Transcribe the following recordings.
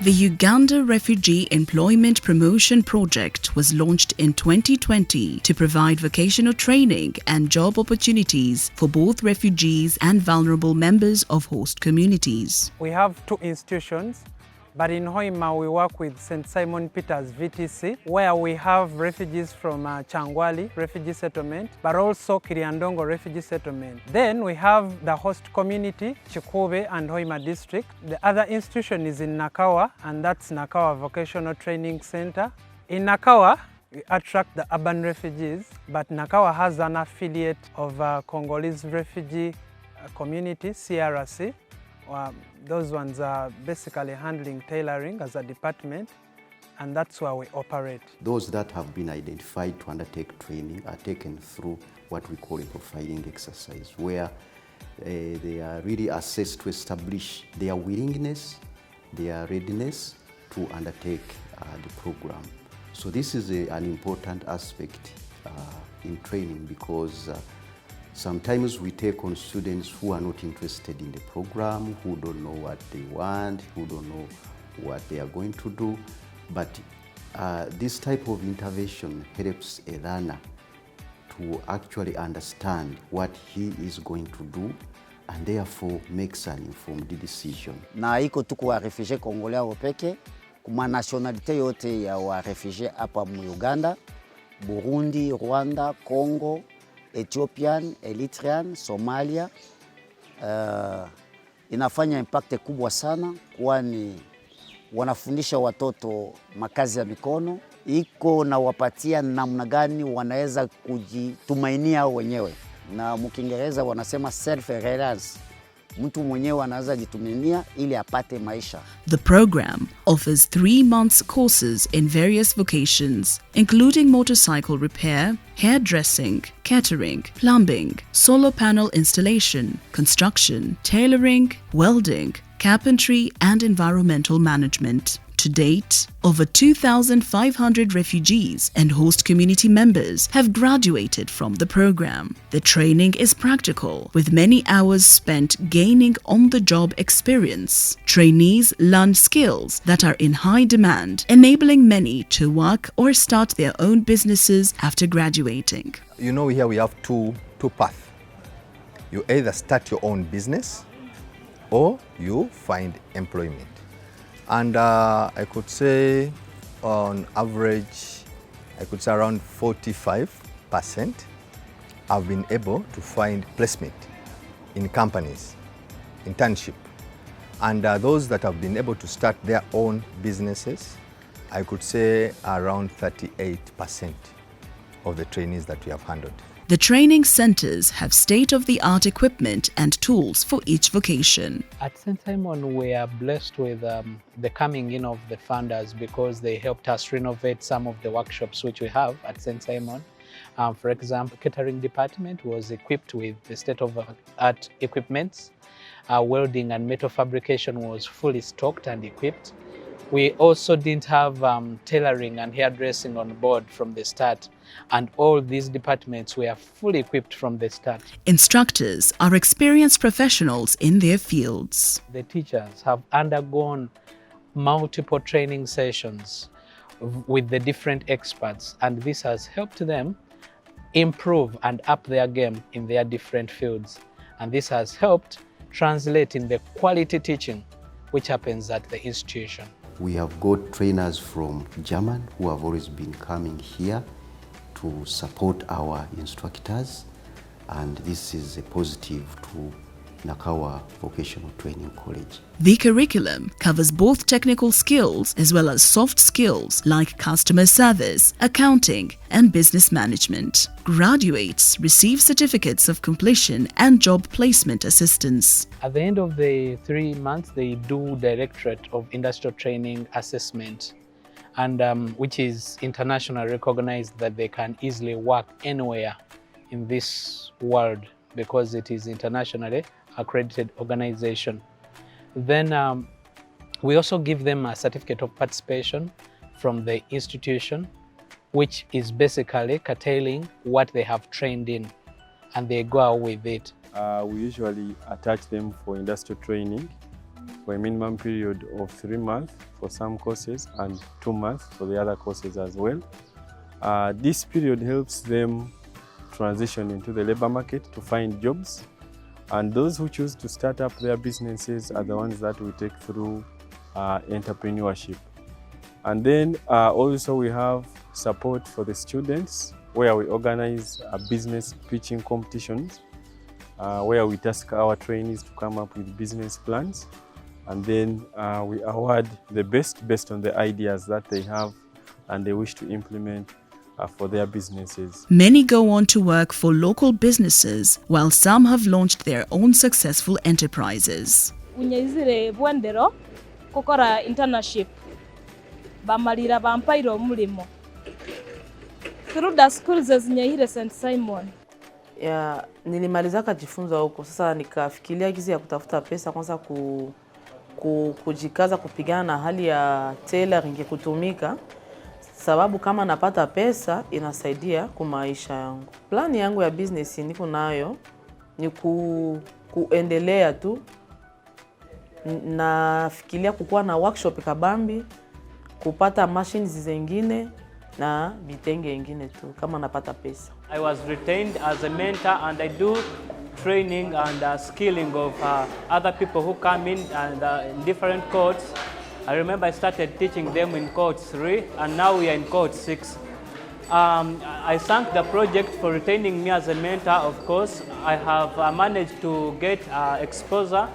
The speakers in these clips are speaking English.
The Uganda Refugee Employment Promotion Project was launched in 2020 to provide vocational training and job opportunities for both refugees and vulnerable members of host communities. We have two institutions, but in Hoima we work with St. Simon Peter's VTC, where we have refugees from Changwali Refugee Settlement, but also Kiriandongo Refugee Settlement. Then we have the host community, Chikube and Hoima District. The other institution is in Nakawa, and that's Nakawa Vocational Training Center. In Nakawa, we attract the urban refugees, but Nakawa has an affiliate of Congolese refugee community, CRC. Those ones are basically handling tailoring as a department, and that's where we operate. Those that have been identified to undertake training are taken through what we call a profiling exercise, where they are really assessed to establish their willingness, their readiness to undertake the program. So this is an important aspect in training, because sometimes we take on students who are not interested in the program, who don't know what they want, who don't know what they are going to do. But this type of intervention helps a learner to actually understand what he is going to do, and therefore makes an informed decision. Na iko tuku wa refugee Congolais wopeke, kuma nationalite yote ya wa refugee hapa mu Uganda, Burundi, Rwanda, Congo, Ethiopian, Eritrean, Somalia. Inafanya impact kubwa sana, kwani wanafundisha watoto makazi ya mikono, iko na wapatia namna gani wanaweza kujitumainia wenyewe, na mkiingereza wanasema self reliance. Mtu mwenyewe anaweza jitumainia ili apate maisha. The program offers 3 months courses in various vocations, including motorcycle repair, hairdressing, catering, plumbing, solar panel installation, construction, tailoring, welding, carpentry, and environmental management. To date, over 2,500 refugees and host community members have graduated from the program. The training is practical, with many hours spent gaining on-the-job experience. Trainees learn skills that are in high demand, enabling many to work or start their own businesses after graduating. You know, here we have two paths. You either start your own business or you find employment. And I could say on average, I could say around 45% have been able to find placement in companies, internship. And those that have been able to start their own businesses, I could say around 38% of the trainees that we have handled. The training centers have state-of-the-art equipment and tools for each vocation. At St. Simon, we are blessed with the coming in of the funders, because they helped us renovate some of the workshops which we have at St. Simon. For example, catering department was equipped with the state-of-the-art equipment. Welding and metal fabrication was fully stocked and equipped. We also didn't have tailoring and hairdressing on board from the start, and all these departments were fully equipped from the start. Instructors are experienced professionals in their fields. The teachers have undergone multiple training sessions with the different experts, and this has helped them improve and up their game in their different fields. And this has helped translate in the quality teaching which happens at the institution. We have got trainers from Germany who have always been coming here to support our instructors, and this is a positive to Nakawa Vocational Training College. The curriculum covers both technical skills as well as soft skills like customer service, accounting, and business management. Graduates receive certificates of completion and job placement assistance. At the end of the 3 months, they do Directorate of Industrial Training Assessment, and which is internationally recognized, that they can easily work anywhere in this world because it is internationally accredited organization. Then we also give them a certificate of participation from the institution, which is basically curtailing what they have trained in, and they go out with it. We usually attach them for industrial training for a minimum period of 3 months for some courses and 2 months for the other courses as well. This period helps them transition into the labor market to find jobs, and those who choose to start up their businesses are the ones that we take through entrepreneurship. And then also we have support for the students, where we organize business pitching competitions, where we task our trainees to come up with business plans, and then we award the best based on the ideas that they have and they wish to implement for their businesses. Many go on to work for local businesses, while some have launched their own successful enterprises. Unyeizire bwendero kukora internship bamalira bampaira omulimo through the schools zinyaire St. Simon. Nilimaliza kujifunza huko, sasa nikafikiria gizi ya kutafuta pesa, kwanza kujikaza kupigana na hali ya tailoring kutumika, sababu kama napata pesa inasaidia kwa maisha yangu. Plani yangu ya business niko nayo ni kuendelea tu, nafikiria kukuwa na workshop kabambi, kupata machines zingine na vitenge vingine tu kama napata pesa. I was retained as a mentor, and I do training and skilling of other people who come in and in different codes. I remember I started teaching them in code 3, and now we are in code 6. I thank the project for retaining me as a mentor. Of course, I have managed to get exposure,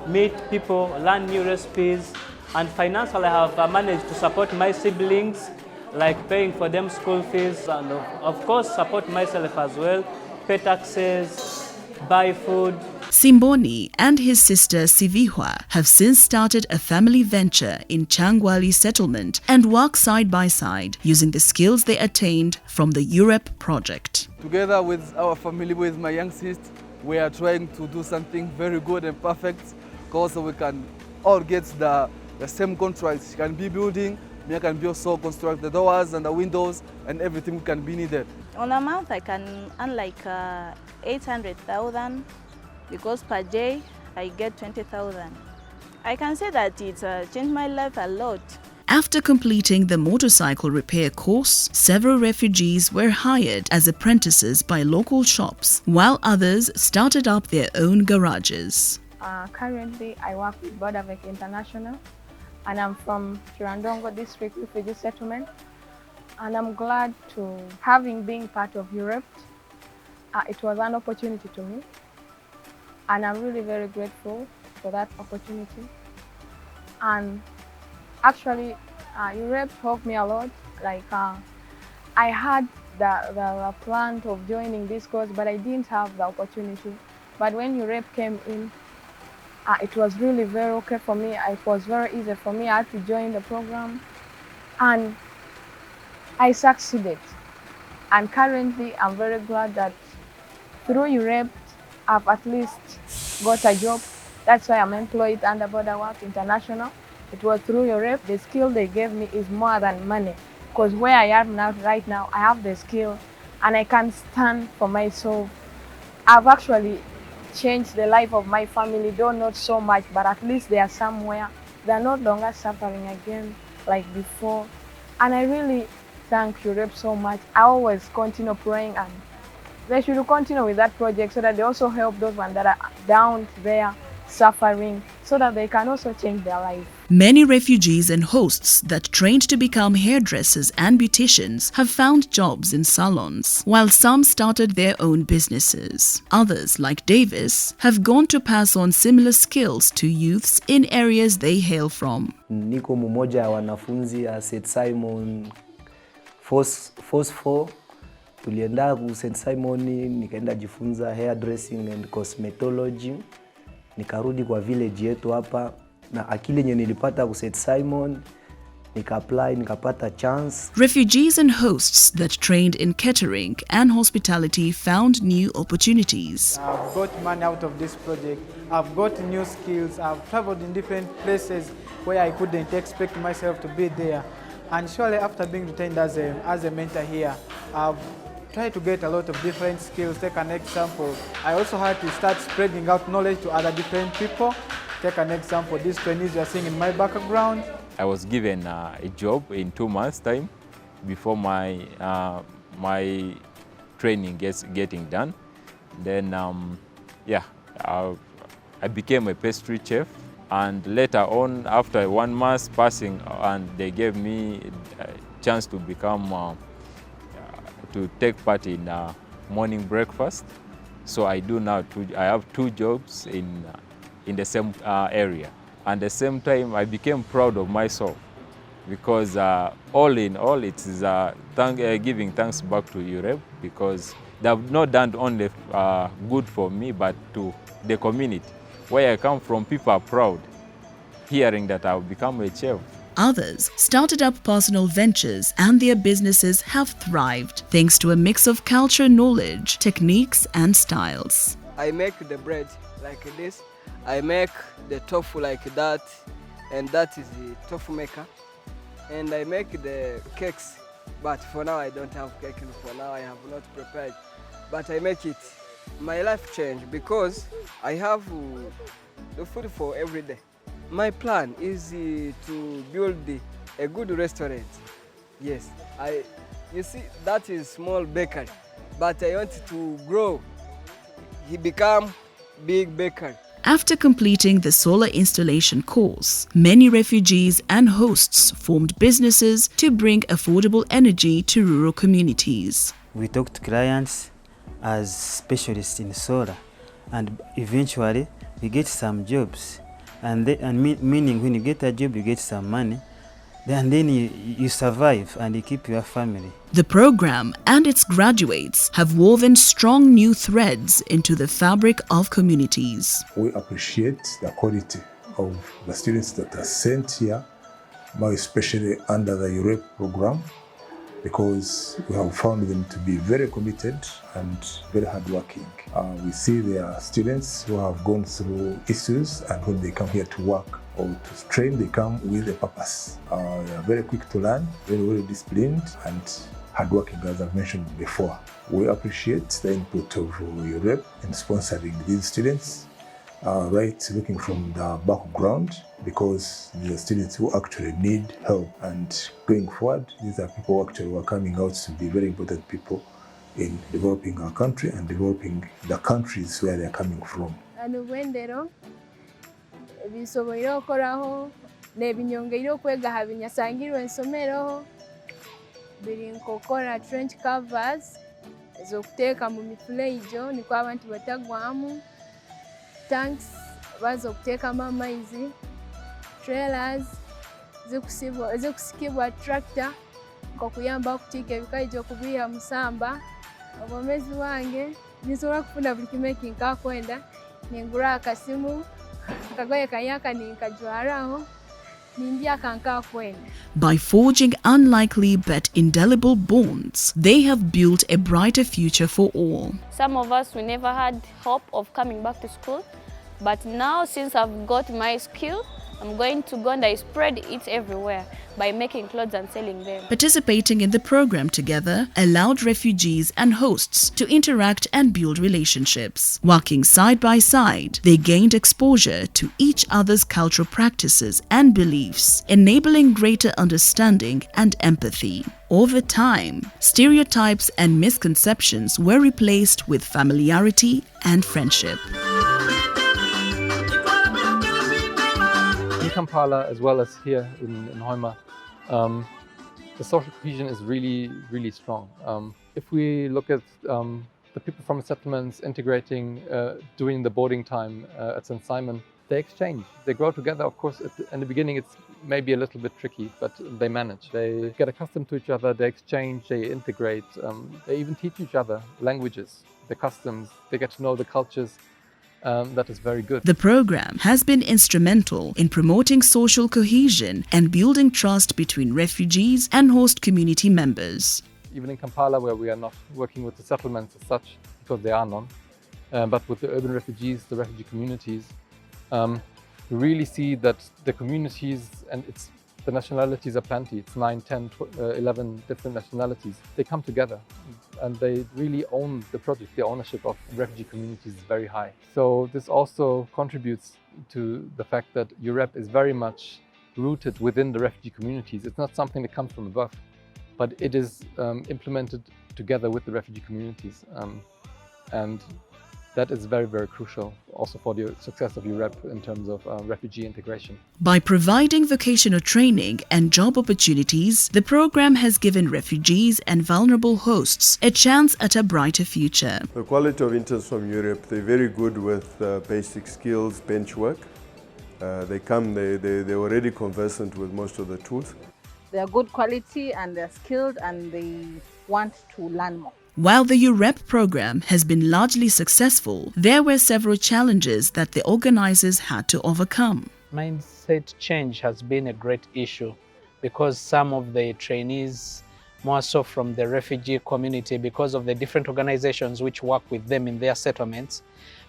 meet people, learn new recipes, and financially I have managed to support my siblings, like paying for them school fees, and of course support myself as well, pay taxes, buy food. Simboni and his sister Sivihwa have since started a family venture in Changwali settlement and work side by side using the skills they attained from the UREPP project. Together with our family, with my young sister, we are trying to do something very good and perfect, because we can all get the same contracts. She can be building, me can be also construct the doors and the windows and everything can be needed. On a month I can earn like 800,000, because per day I get 20,000. I can say that it's changed my life a lot. After completing the motorcycle repair course, several refugees were hired as apprentices by local shops, while others started up their own garages. Currently, I work with TVET International, and I'm from Kirandongo District Refugee Settlement. And I'm glad to having been part of UREPP. It was an opportunity to me, and I'm really very grateful for that opportunity. And actually, UREPP helped me a lot. Like I had the plan of joining this course, but I didn't have the opportunity. But when UREPP came in, it was really very okay for me. It was very easy for me. I had to join the program, and I succeeded. And currently, I'm very glad that through UREPP, I've at least got a job. That's why I'm employed under Border Work International. It was through UREPP. The skill they gave me is more than money, because where I am now, right now, I have the skill and I can stand for myself. I've actually changed the life of my family, though not so much, but at least they are somewhere. They're no longer suffering again like before. And I really thank UREPP so much. I always continue praying, and they should continue with that project so that they also help those ones that are down there suffering, so that they can also change their life. Many refugees and hosts that trained to become hairdressers and beauticians have found jobs in salons, while some started their own businesses. Others, like Davis, have gone to pass on similar skills to youths in areas they hail from. Niko mmoja ya wanafunzi ya St. Simon Force 4. Tulienda ku St. Simon, nikaenda jifunza hairdressing and cosmetology. Nikarudi kwa village yetu hapa, na akili yenye nilipata ku St. Simon nika-apply, nikapata chance. Refugees and hosts that trained in catering and hospitality found new opportunities. I've got money out of this project. I've got new skills. I've traveled in different places where I couldn't expect myself to be there. And surely after being retained as a mentor here, I've tried to get a lot of different skills. Take an example, I also had to start spreading out knowledge to other different people. Take an example, these trainees you are seeing in my background. I was given a job in 2 months' time before my training getting done. Then, I became a pastry chef, and later on, after 1 month passing, and they gave me a chance to become to take part in morning breakfast. So I do now. I have 2 jobs in the same area. And at the same time, I became proud of myself because all in all, it is giving thanks back to UREPP because they have not done only good for me, but to the community. Where I come from, people are proud hearing that I've become a chef. Others started up personal ventures and their businesses have thrived thanks to a mix of culture knowledge, techniques and styles. I make the bread like this. I make the tofu like that, and that is the tofu maker. And I make the cakes, but for now I don't have cake, for now I have not prepared. But I make it. My life changed because I have the food for every day. My plan is to build a good restaurant. Yes, you see, that is small bakery, but I want to grow. He become big bakery. After completing the solar installation course, many refugees and hosts formed businesses to bring affordable energy to rural communities. We talk to clients as specialists in solar, and eventually we get some jobs. Meaning when you get a job, you get some money, and then you survive and you keep your family. The program and its graduates have woven strong new threads into the fabric of communities. We appreciate the quality of the students that are sent here, more especially under the UREPP program, because we have found them to be very committed and very hardworking. We see there are students who have gone through issues, and when they come here to work or to train, they come with a purpose. They are very quick to learn, very well disciplined, and hardworking, as I've mentioned before. We appreciate the input of UREPP in sponsoring these students, looking from the background, because these are students who actually need help. And going forward, these are people who actually are coming out to be very important people in developing our country and developing the countries where they are coming from. Bisoboire okoraho nebinyongeire okwegaha binyasangirwe ensomeroho biri nkokora trench covers ezokuteeka mu mifuleijo nikwo abantu batagwamu, tanks bazokuteekamu amaizi, trailers zikusikibwa tractor nkokuyamba okutiika ebikaijo kubiha musamba. Obwomezi wange nisobola kufuna buli kimwe kinkakwenda, ningura akasimu By forging unlikely but indelible bonds, they have built a brighter future for all. Some of us, we never had hope of coming back to school, but now since I've got my skill, I'm going to go and I spread it everywhere by making clothes and selling them. Participating in the program together allowed refugees and hosts to interact and build relationships. Working side by side, they gained exposure to each other's cultural practices and beliefs, enabling greater understanding and empathy. Over time, stereotypes and misconceptions were replaced with familiarity and friendship. In Kampala, as well as here in Hoima, the social cohesion is really, really strong. If we look at the people from the settlements integrating, doing the boarding time at St. Simon, they exchange, they grow together. Of course, in the beginning it's maybe a little bit tricky, but they manage. They get accustomed to each other, they exchange, they integrate, they even teach each other languages, the customs, they get to know the cultures. That is very good. The program has been instrumental in promoting social cohesion and building trust between refugees and host community members. Even in Kampala, where we are not working with the settlements as such, because there are none, but with the urban refugees, the refugee communities, we really see that the communities and the nationalities are plenty. It's 9, 10, 11 different nationalities. They come together. and they really own the project. The ownership of refugee communities is very high. So this also contributes to the fact that UREPP is very much rooted within the refugee communities. It's not something that comes from above, but it is implemented together with the refugee communities. And that is very, very crucial also for the success of UREPP in terms of refugee integration. By providing vocational training and job opportunities, the program has given refugees and vulnerable hosts a chance at a brighter future. The quality of interns from UREPP, they're very good with basic skills, bench work. They're already conversant with most of the tools. They are good quality and they're skilled and they want to learn more. While the UREPP program has been largely successful, there were several challenges that the organizers had to overcome. Mindset change has been a great issue because some of the trainees, more so from the refugee community, because of the different organizations which work with them in their settlements,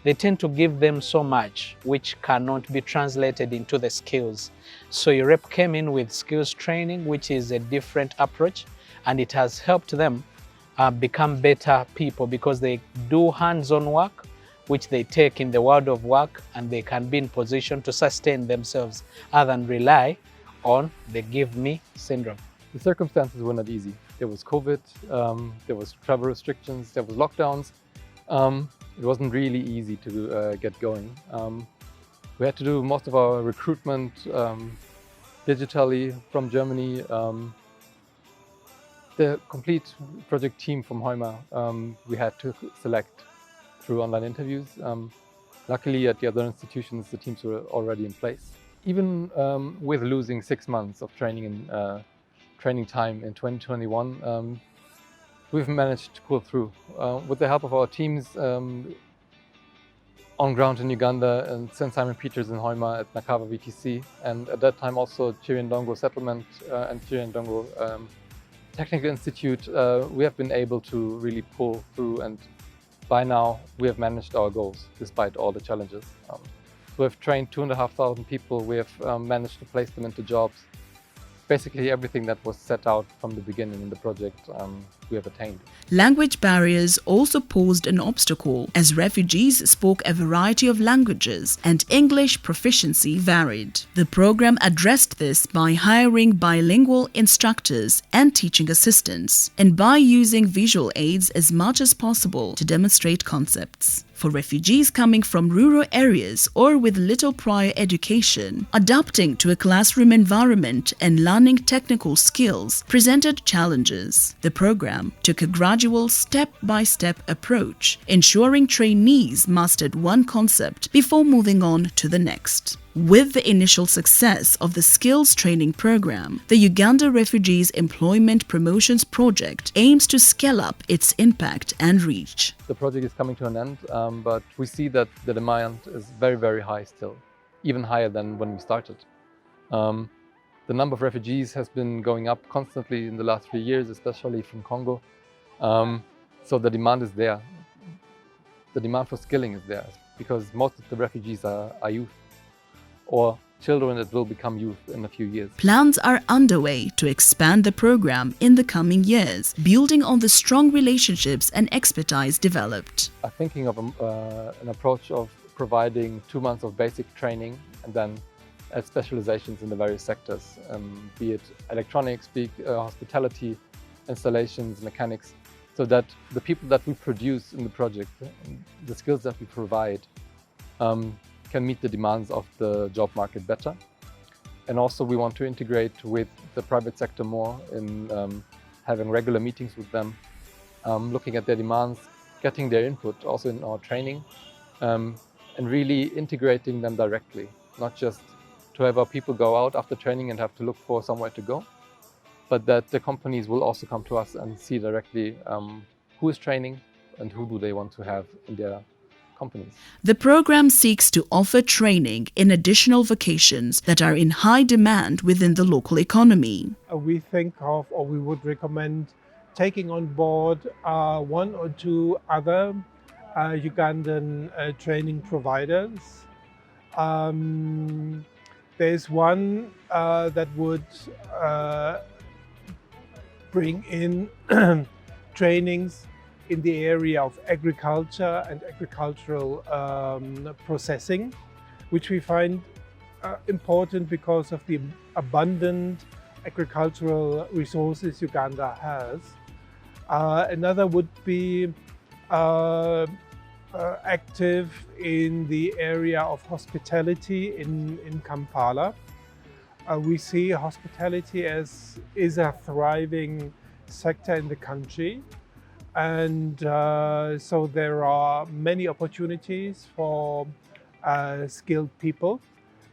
they tend to give them so much which cannot be translated into the skills. So UREPP came in with skills training, which is a different approach, and it has helped them become better people because they do hands-on work which they take in the world of work, and they can be in position to sustain themselves other than rely on the give me syndrome. The circumstances were not easy. There was COVID, there was travel restrictions, there was lockdowns. It wasn't really easy to get going. We had to do most of our recruitment digitally from Germany. The complete project team from Hoima we had to select through online interviews. Luckily at the other institutions the teams were already in place. Even with losing 6 months of training and training time in 2021, we've managed to pull through. With the help of our teams on ground in Uganda and St. Simon Peters in Hoima at Nakawa VTC, and at that time also Chiriandongo Settlement and Chiriandongo Technical Institute, we have been able to really pull through, and by now we have managed our goals despite all the challenges. We have trained 2,500 people, we have managed to place them into jobs. Basically everything that was set out from the beginning in the project we have attained. Language barriers also posed an obstacle as refugees spoke a variety of languages and English proficiency varied. The program addressed this by hiring bilingual instructors and teaching assistants, and by using visual aids as much as possible to demonstrate concepts. For refugees coming from rural areas or with little prior education, adapting to a classroom environment and learning technical skills presented challenges. The program took a gradual step-by-step approach, ensuring trainees mastered one concept before moving on to the next. With the initial success of the skills training program, the Uganda Refugees Employment Promotions Project aims to scale up its impact and reach. The project is coming to an end, but we see that the demand is very, very high still, even higher than when we started. The number of refugees has been going up constantly in the last 3 years, especially from Congo. So the demand is there. The demand for skilling is there because most of the refugees are youth, or children that will become youth in a few years. Plans are underway to expand the program in the coming years, building on the strong relationships and expertise developed. I'm thinking of an approach of providing 2 months of basic training and then specializations in the various sectors, be it electronics, be it hospitality, installations, mechanics, so that the people that we produce in the project, the skills that we provide, can meet the demands of the job market better. And also we want to integrate with the private sector more in having regular meetings with them, looking at their demands, getting their input also in our training, and really integrating them directly, not just to have our people go out after training and have to look for somewhere to go, but that the companies will also come to us and see directly who is training and who do they want to have in their companies. The program seeks to offer training in additional vocations that are in high demand within the local economy. We think of, or we would recommend, taking on board 1 or 2 other Ugandan training providers. There's one that would bring in trainings in the area of agriculture and agricultural processing, which we find important because of the abundant agricultural resources Uganda has. Another would be active in the area of hospitality in Kampala. We see hospitality as is a thriving sector in the country, and so there are many opportunities for skilled people,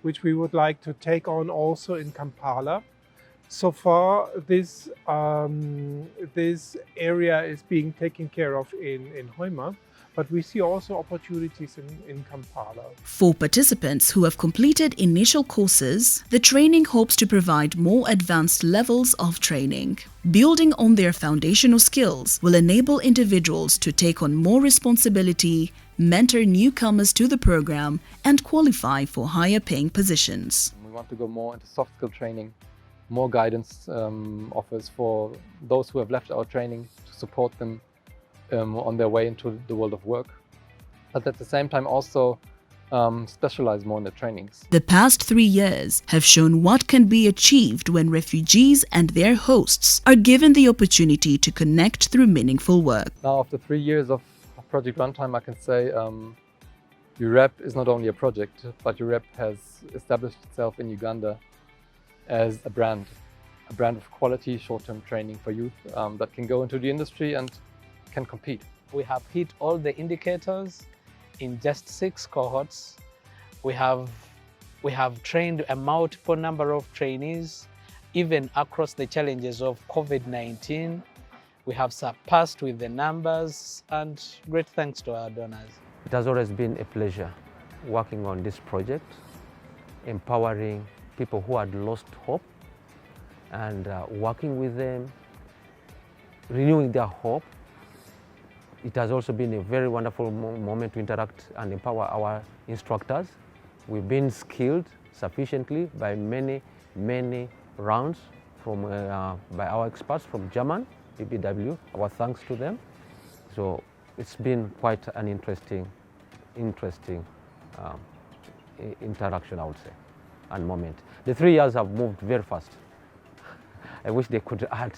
which we would like to take on also in Kampala. So far, this area is being taken care of in Hoima, but we see also opportunities in Kampala. For participants who have completed initial courses, the training hopes to provide more advanced levels of training. Building on their foundational skills will enable individuals to take on more responsibility, mentor newcomers to the program, and qualify for higher paying positions. We want to go more into soft skill training, more guidance offers for those who have left our training to support them on their way into the world of work, but at the same time also specialize more in the trainings. The past 3 years have shown what can be achieved when refugees and their hosts are given the opportunity to connect through meaningful work. Now, after 3 years of project runtime, I can say UREPP is not only a project, but UREPP has established itself in Uganda as a brand of quality short-term training for youth that can go into the industry and can compete. We have hit all the indicators in just 6 cohorts. We have trained a multiple number of trainees, even across the challenges of COVID-19. We have surpassed with the numbers, and great thanks to our donors. It has always been a pleasure working on this project, empowering people who had lost hope and working with them, renewing their hope. It has also been a very wonderful moment to interact and empower our instructors. We've been skilled sufficiently by many rounds by our experts from German, BBW. Our thanks to them. So it's been quite an interesting interaction, I would say, and moment. The 3 years have moved very fast. I wish they could add.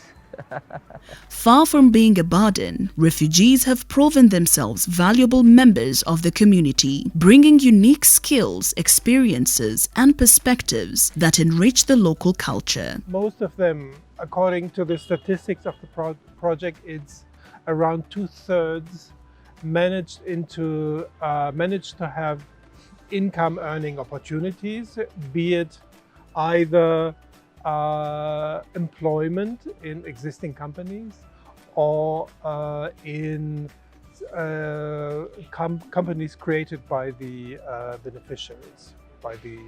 Far from being a burden, refugees have proven themselves valuable members of the community, bringing unique skills, experiences, and perspectives that enrich the local culture. Most of them, according to the statistics of the project, it's around 2/3 managed to have income earning opportunities, be it either employment in existing companies or in companies created by the beneficiaries, by the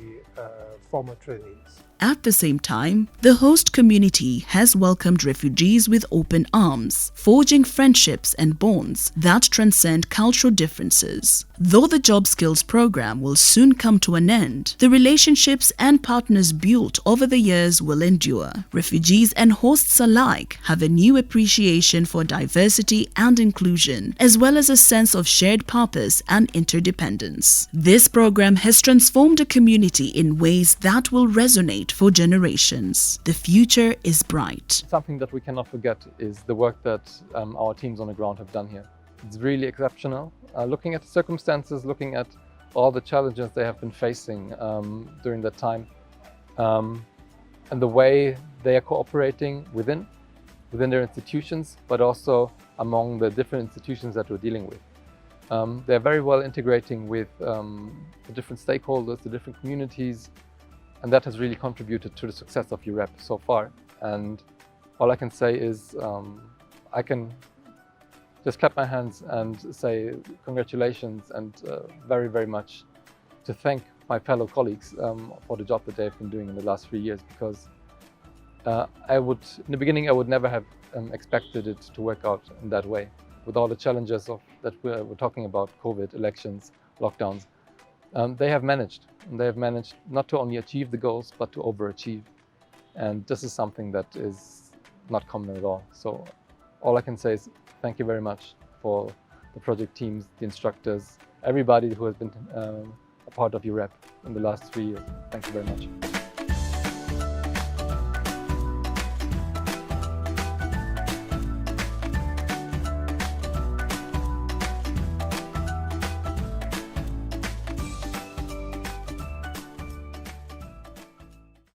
former trainees. At the same time, the host community has welcomed refugees with open arms, forging friendships and bonds that transcend cultural differences. Though the job skills program will soon come to an end, the relationships and partners built over the years will endure. Refugees and hosts alike have a new appreciation for diversity and inclusion, as well as a sense of shared purpose and interdependence. This program has transformed a community in ways that will resonate for generations. The future is bright. Something that we cannot forget is the work that our teams on the ground have done here. It's really exceptional. Looking at the circumstances, looking at all the challenges they have been facing during that time, and the way they are cooperating within their institutions, but also among the different institutions that we're dealing with. They're very well integrating with the different stakeholders, the different communities, and that has really contributed to the success of UREPP so far. And all I can say is I can just clap my hands and say congratulations, and very much to thank my fellow colleagues for the job that they've been doing in the last 3 years, because in the beginning I would never have expected it to work out in that way. With all the challenges that we're talking about, COVID, elections, lockdowns, they have managed. And they have managed not to only achieve the goals, but to overachieve. And this is something that is not common at all. So all I can say is thank you very much. for the project teams, the instructors, everybody who has been a part of UREPP in the last 3 years. Thank you very much.